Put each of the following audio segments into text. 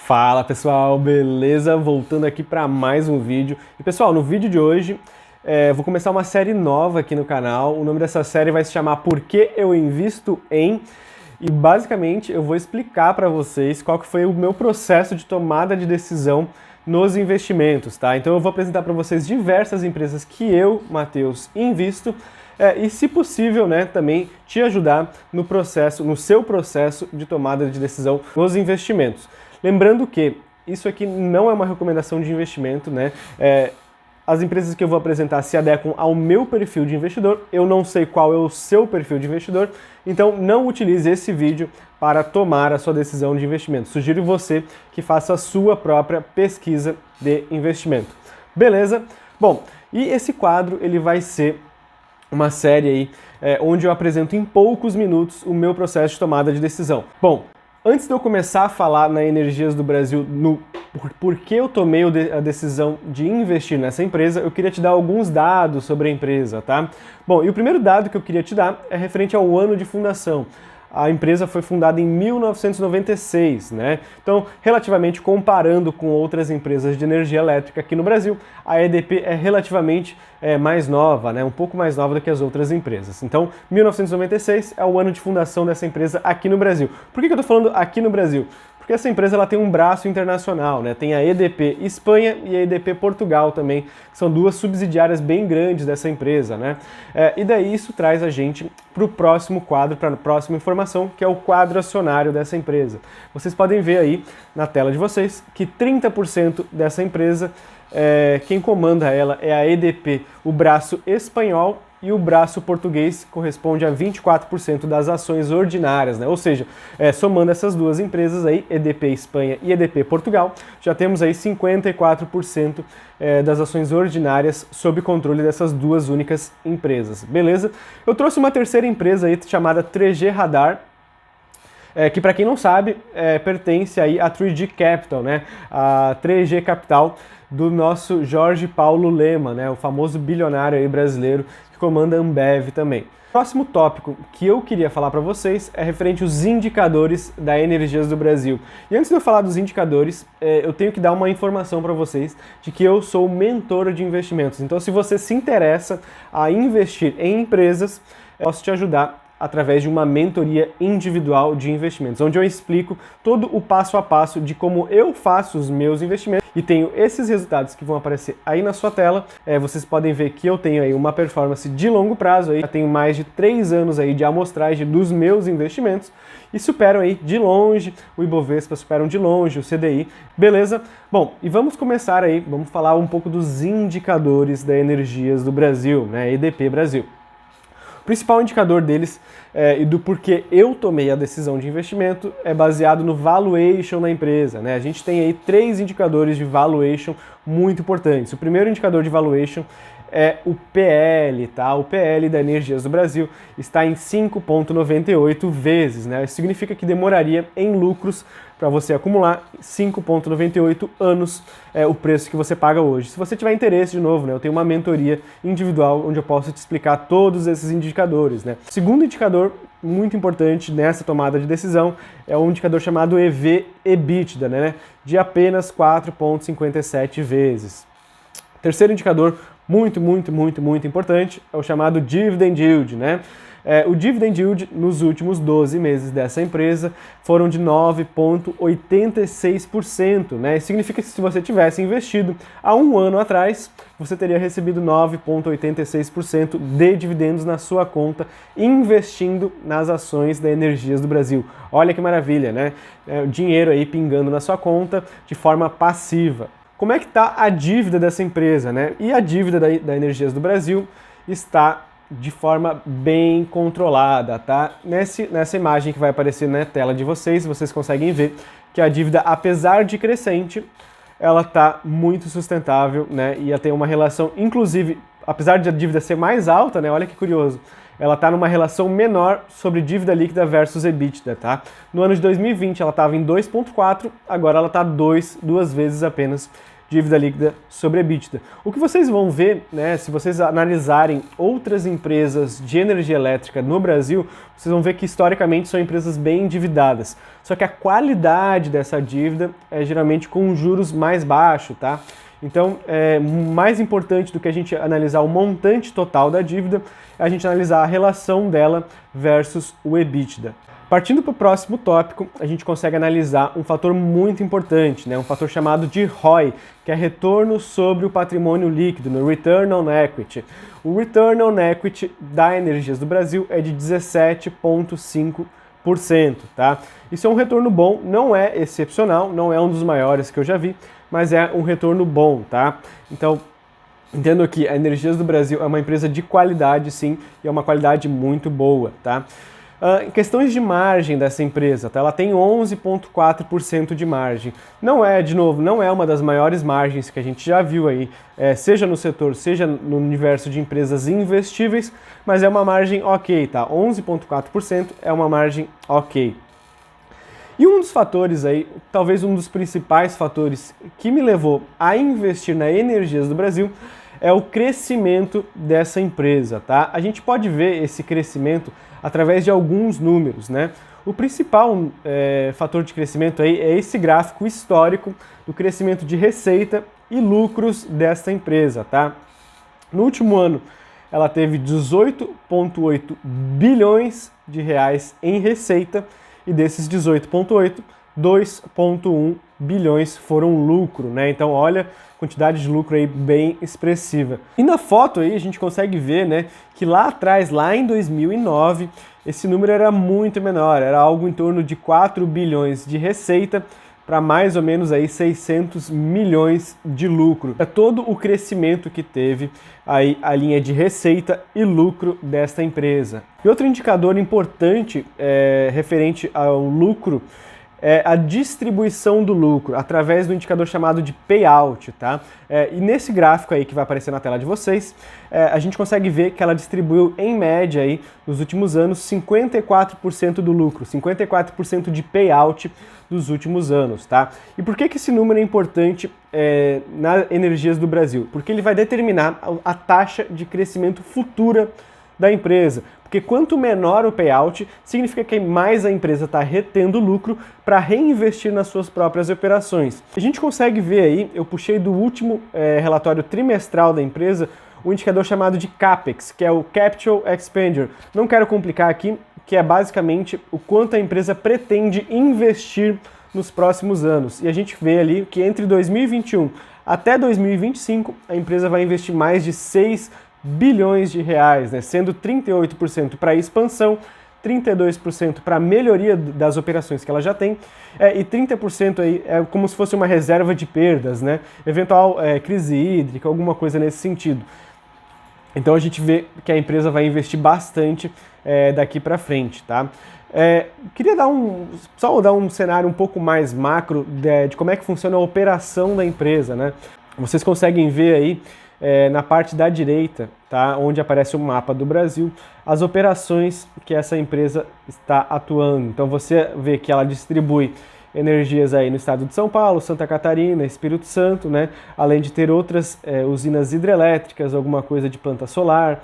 Fala pessoal, beleza? Voltando aqui para mais um vídeo. E pessoal, no vídeo de hoje vou começar uma série nova aqui no canal. O nome dessa série vai se chamar Por que eu invisto em... E basicamente eu vou explicar para vocês qual que foi o meu processo de tomada de decisão nos investimentos, tá? Então eu vou apresentar para vocês diversas empresas que eu, Matheus, invisto e, se possível, né, também te ajudar no processo, no seu processo de tomada de decisão nos investimentos. Lembrando que isso aqui não é uma recomendação de investimento, né? As empresas que eu vou apresentar se adequam ao meu perfil de investidor, eu não sei qual é o seu perfil de investidor, então não utilize esse vídeo para tomar a sua decisão de investimento. Sugiro você que faça a sua própria pesquisa de investimento. Beleza? Bom, e esse quadro ele vai ser uma série aí onde eu apresento em poucos minutos o meu processo de tomada de decisão. Bom, antes de eu começar a falar na Energias do Brasil, por que eu tomei a decisão de investir nessa empresa, eu queria te dar alguns dados sobre a empresa, tá? Bom, e o primeiro dado que eu queria te dar é referente ao ano de fundação. A empresa foi fundada em 1996, né? Então, relativamente comparando com outras empresas de energia elétrica aqui no Brasil, a EDP é relativamente mais nova, né? Um pouco mais nova do que as outras empresas. Então, 1996 é o ano de fundação dessa empresa aqui no Brasil. Por que eu tô falando aqui no Brasil? Porque essa empresa ela tem um braço internacional, né? Tem a EDP Espanha e a EDP Portugal também, que são duas subsidiárias bem grandes dessa empresa, né? E daí isso traz a gente para o próximo quadro, para a próxima informação, que é o quadro acionário dessa empresa. Vocês podem ver aí na tela de vocês que 30% dessa empresa, quem comanda ela é a EDP, o braço espanhol, e o braço português corresponde a 24% das ações ordinárias, né? Ou seja, somando essas duas empresas aí, EDP Espanha e EDP Portugal, já temos aí 54% das ações ordinárias sob controle dessas duas únicas empresas, beleza? Eu trouxe uma terceira empresa aí chamada 3G Radar, que para quem não sabe, pertence aí à 3G Capital, né? A 3G Capital do nosso Jorge Paulo Lema, né? O famoso bilionário aí brasileiro que comanda a Ambev também. O próximo tópico que eu queria falar para vocês é referente aos indicadores da Energias do Brasil. E antes de eu falar dos indicadores, eu tenho que dar uma informação para vocês de que eu sou mentor de investimentos. Então, se você se interessa a investir em empresas, eu posso te ajudar através de uma mentoria individual de investimentos, onde eu explico todo o passo a passo de como eu faço os meus investimentos e tenho esses resultados que vão aparecer aí na sua tela. Vocês podem ver que eu tenho aí uma performance de longo prazo, aí já tenho mais de 3 anos aí de amostragem dos meus investimentos e superam aí de longe o Ibovespa, superam de longe o CDI, beleza? Bom, e vamos começar aí, vamos falar um pouco dos indicadores da Energias do Brasil, né, EDP Brasil. O principal indicador deles e do porquê eu tomei a decisão de investimento é baseado no valuation da empresa, né? A gente tem aí 3 indicadores de valuation muito importantes. O primeiro indicador de valuation é o PL, tá? O PL da Energias do Brasil está em 5,98 vezes, né? Isso significa que demoraria em lucros para você acumular 5,98 anos o preço que você paga hoje. Se você tiver interesse, de novo, né, eu tenho uma mentoria individual onde eu posso te explicar todos esses indicadores, né? O segundo indicador muito importante nessa tomada de decisão é um indicador chamado EV/EBITDA, né, de apenas 4,57 vezes. O terceiro indicador muito importante é o chamado Dividend Yield, né? O Dividend Yield nos últimos 12 meses dessa empresa foram de 9,86%, né? Isso significa que se você tivesse investido há um ano atrás, você teria recebido 9,86% de dividendos na sua conta, investindo nas ações da Energias do Brasil. Olha que maravilha, né? O dinheiro aí pingando na sua conta de forma passiva. Como é que está a dívida dessa empresa, né? E a dívida da Energias do Brasil está de forma bem controlada, tá? Nessa imagem que vai aparecer na tela de vocês, vocês conseguem ver que a dívida, apesar de crescente, ela está muito sustentável, né? E ela tem uma relação, inclusive, apesar de a dívida ser mais alta, né? Olha que curioso, ela está numa relação menor sobre dívida líquida versus EBITDA, tá? No ano de 2020 ela estava em 2,4, agora ela está duas vezes apenas dívida líquida sobre EBITDA. O que vocês vão ver, né, se vocês analisarem outras empresas de energia elétrica no Brasil, vocês vão ver que historicamente são empresas bem endividadas. Só que a qualidade dessa dívida é geralmente com juros mais baixos, tá? Então, mais importante do que a gente analisar o montante total da dívida, é a gente analisar a relação dela versus o EBITDA. Partindo para o próximo tópico, a gente consegue analisar um fator muito importante, né? Um fator chamado de ROI, que é retorno sobre o patrimônio líquido, no Return on Equity. O Return on Equity da Energias do Brasil é de 17,5%, tá? Isso é um retorno bom, não é excepcional, não é um dos maiores que eu já vi, mas é um retorno bom, tá? Então, entendo que a Energias do Brasil é uma empresa de qualidade, sim, e é uma qualidade muito boa, tá? Em questões de margem dessa empresa, tá? Ela tem 11,4% de margem. Não é, de novo, não é uma das maiores margens que a gente já viu aí, seja no setor, seja no universo de empresas investíveis, mas é uma margem ok, tá? 11,4% é uma margem ok. E um dos fatores aí, talvez um dos principais fatores que me levou a investir na Energias do Brasil é o crescimento dessa empresa, tá? A gente pode ver esse crescimento através de alguns números, né? O principal fator de crescimento aí é esse gráfico histórico do crescimento de receita e lucros dessa empresa, tá? No último ano, ela teve 18,8 bilhões de reais em receita e desses 18,8, 2,1 bilhões foram lucro, né? Então, olha, quantidade de lucro aí bem expressiva. E na foto aí a gente consegue ver, né, que lá atrás, lá em 2009, esse número era muito menor, era algo em torno de 4 bilhões de receita para mais ou menos aí 600 milhões de lucro. É todo o crescimento que teve aí a linha de receita e lucro desta empresa. E outro indicador importante referente ao lucro é a distribuição do lucro através do indicador chamado de payout, tá? E nesse gráfico aí que vai aparecer na tela de vocês, a gente consegue ver que ela distribuiu em média aí nos últimos anos 54% do lucro, 54% de payout dos últimos anos, tá? E por que esse número é importante na Energias do Brasil? Porque ele vai determinar a taxa de crescimento futura da empresa. Porque quanto menor o payout, significa que mais a empresa está retendo lucro para reinvestir nas suas próprias operações. A gente consegue ver aí, eu puxei do último relatório trimestral da empresa, um indicador chamado de CAPEX, que é o Capital Expenditure. Não quero complicar aqui, que é basicamente o quanto a empresa pretende investir nos próximos anos. E a gente vê ali que entre 2021 até 2025, a empresa vai investir mais de 6 bilhões de reais, né? Sendo 38% para expansão, 32% para melhoria das operações que ela já tem, e 30% aí é como se fosse uma reserva de perdas, né? Eventual crise hídrica, alguma coisa nesse sentido. Então a gente vê que a empresa vai investir bastante daqui para frente, tá? Queria só dar um cenário um pouco mais macro de como é que funciona a operação da empresa, né? Vocês conseguem ver aí na parte da direita, tá, onde aparece o mapa do Brasil, as operações que essa empresa está atuando. Então você vê que ela distribui energias aí no estado de São Paulo, Santa Catarina, Espírito Santo, né, além de ter outras usinas hidrelétricas, alguma coisa de planta solar,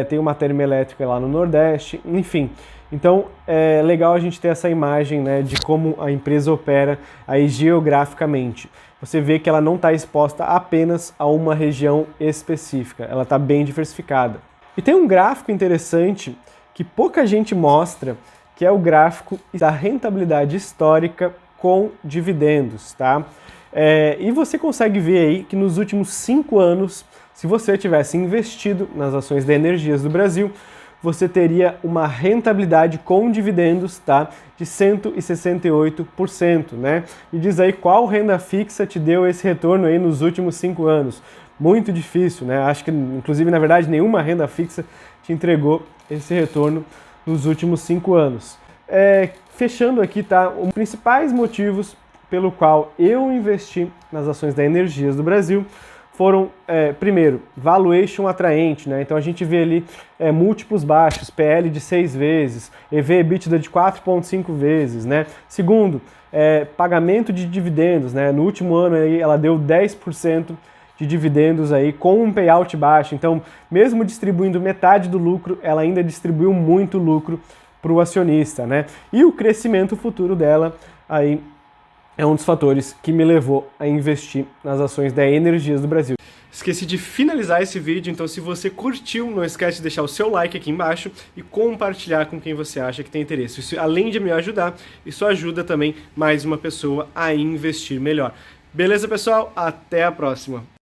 tem uma termoelétrica lá no Nordeste, enfim. Então é legal a gente ter essa imagem, né, de como a empresa opera aí geograficamente. Você vê que ela não está exposta apenas a uma região específica, ela está bem diversificada. E tem um gráfico interessante que pouca gente mostra, que é o gráfico da rentabilidade histórica com dividendos, tá? E você consegue ver aí que nos últimos 5 anos, se você tivesse investido nas ações da Energias do Brasil, você teria uma rentabilidade com dividendos, tá, de 168%, né? E diz aí qual renda fixa te deu esse retorno aí nos últimos 5 anos. Muito difícil, né? Acho que, inclusive, na verdade, nenhuma renda fixa te entregou esse retorno nos últimos 5 anos. Fechando aqui, tá, os principais motivos pelo qual eu investi nas ações da Energias do Brasil foram, primeiro, valuation atraente, né? Então a gente vê ali múltiplos baixos, PL de 6 vezes, EV/EBITDA de 4,5 vezes, né? Segundo, pagamento de dividendos, né? No último ano aí ela deu 10% de dividendos aí com um payout baixo. Então, mesmo distribuindo metade do lucro, ela ainda distribuiu muito lucro para o acionista, né? E o crescimento futuro dela aí é um dos fatores que me levou a investir nas ações da Energias do Brasil. Esqueci de finalizar esse vídeo, então se você curtiu, não esquece de deixar o seu like aqui embaixo e compartilhar com quem você acha que tem interesse. Isso, além de me ajudar, isso ajuda também mais uma pessoa a investir melhor. Beleza, pessoal? Até a próxima!